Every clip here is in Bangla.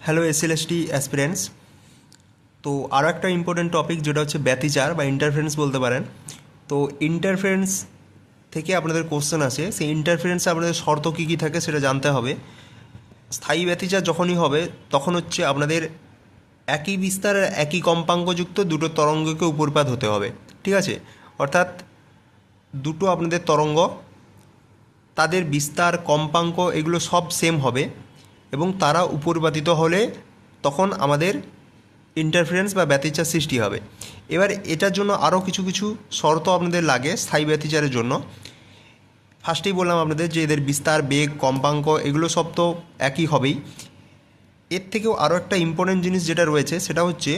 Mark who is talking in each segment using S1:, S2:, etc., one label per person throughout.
S1: Hello SLST aspirants. তো আরও একটা ইম্পর্টেন্ট টপিক যেটা হচ্ছে ব্যতিচার বা ইন্টারফারেন্স বলতে পারেন। তো ইন্টারফারেন্স থেকে আপনাদের কোশ্চেন আসে, সেই ইন্টারফারেন্সে আপনাদের শর্ত কী কী থাকে সেটা জানতে হবে। স্থায়ী ব্যতিচার যখনই হবে তখন হচ্ছে আপনাদের একই বিস্তারের একই কম্পাঙ্কযুক্ত দুটো তরঙ্গকে উপরিপাত হতে হবে, ঠিক আছে? অর্থাৎ দুটো আপনাদের তরঙ্গ, তাদের বিস্তার কম্পাঙ্ক এগুলো সব সেম হবে এবং তারা উপরিপাতিত হলে তখন আমাদের ইন্টারফারেন্স বা ব্যতিচার সৃষ্টি হবে। এবার এটার জন্য আরও কিছু কিছু শর্ত আপনাদের লাগে স্থায়ী ব্যতিচারের জন্য। ফার্স্টেই বললাম আপনাদের যে এদের বিস্তার, বেগ, কম্পাঙ্ক এগুলো সব তো একই হবেই। এর থেকেও আরও একটা ইম্পর্টেন্ট জিনিস যেটা রয়েছে সেটা হচ্ছে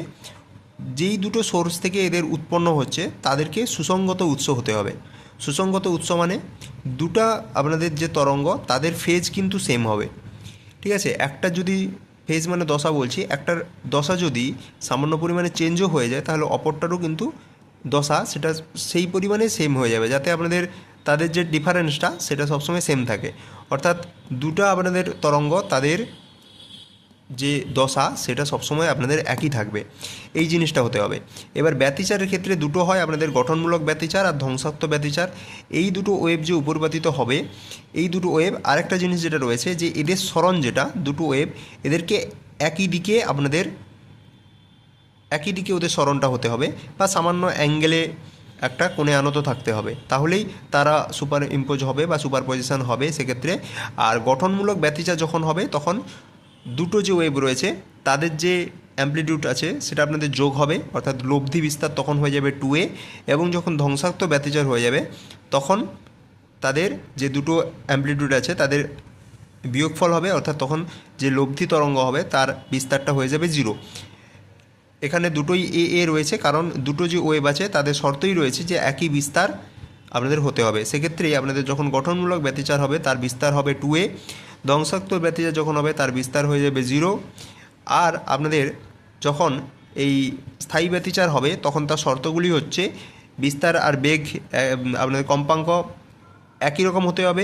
S1: যেই দুটো সোর্স থেকে এদের উৎপন্ন হচ্ছে তাদেরকে সুসংগত উৎস হতে হবে। সুসংগত উৎস মানে দুটা আপনাদের যে তরঙ্গ তাদের ফেজ কিন্তু সেম হবে, ঠিক আছে? একটা যদি ফেজ মানে দশা বলছি, একটার দশা যদি সামান্য পরিমাণে চেঞ্জও হয়ে যায় তাহলে অপরটারও কিন্তু দশা সেটা সেই পরিমাণে সেম হয়ে যাবে, যাতে আপনাদের তাদের যে ডিফারেন্সটা সেটা সবসময় সেম থাকে। অর্থাৎ দুটো আপনাদের তরঙ্গ তাদের যে দশা সেটা সবসময় আপনাদের একই থাকবে, এই জিনিসটা হতে হবে। এবার ব্যতিচারের ক্ষেত্রে দুটো হয় আপনাদের গঠনমূলক ব্যতিচার আর ধ্বংসাত্মক ব্যতিচার। এই দুটো ওয়েভ যে উপরিপাতিত হবে, এই দুটো ওয়েভ আরেকটা জিনিস যেটা রয়েছে যে এদের সরণ যেটা দুটো ওয়েভ এদেরকে একই দিকে আপনাদের একই দিকে ওদের সরণটা হতে হবে বা সামান্য অ্যাঙ্গেলে একটা কোণে আনত থাকতে হবে, তাহলেই তারা সুপার ইম্পোজ হবে বা সুপারপজিশন হবে সেক্ষেত্রে। আর গঠনমূলক ব্যতিচার যখন হবে তখন দুটো যে ওয়েভ রয়েছে তাদের যে অ্যাম্প্লিটিউড আছে সেটা আপনাদের যোগ হবে, অর্থাৎ লব্ধি বিস্তার তখন হয়ে যাবে 2a। এবং যখন ধ্বংসাত্মক ব্যতিচার হয়ে যাবে তখন তাদের যে দুটো অ্যাম্প্লিটিউড আছে তাদের বিয়োগফল হবে, অর্থাৎ তখন যে লব্ধি তরঙ্গ হবে তার বিস্তারটা হয়ে যাবে 0। এখানে দুটোই এ রয়েছে কারণ দুটো যে ওয়েভ আছে তাদের শর্তই রয়েছে যে একই বিস্তার আপনাদের হতে হবে। সেক্ষেত্রে আপনাদের যখন গঠনমূলক ব্যতিচার হবে তার বিস্তার হবে 2a, ধ্বংসাত্মক ব্যতিচার যখন হবে তার বিস্তার হয়ে যাবে 0। আর আপনাদের যখন এই স্থায়ী ব্যতিচার হবে তখন তার শর্তগুলি হচ্ছে বিস্তার আর বেগ আপনাদের কম্পাঙ্ক একই রকম হতে হবে,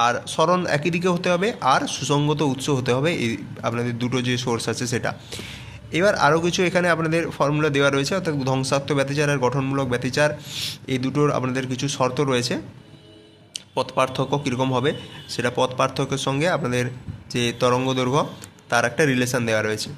S1: আর সরণ একই দিকে হতে হবে, আর সুসংগত উৎস হতে হবে এই আপনাদের দুটো যে সোর্স আছে সেটা। এবার আরও কিছু এখানে আপনাদের ফর্মুলা দেওয়া রয়েছে, অর্থাৎ ধ্বংসাত্মক ব্যতিচার আর গঠনমূলক ব্যতিচার এই দুটোর আপনাদের কিছু শর্ত রয়েছে। পথ পার্থক্য কীরকম হবে সেটা পথ পার্থক্যের সঙ্গে আপনাদের যে তরঙ্গ দৈর্ঘ্য তার একটা রিলেশন দেওয়া রয়েছে।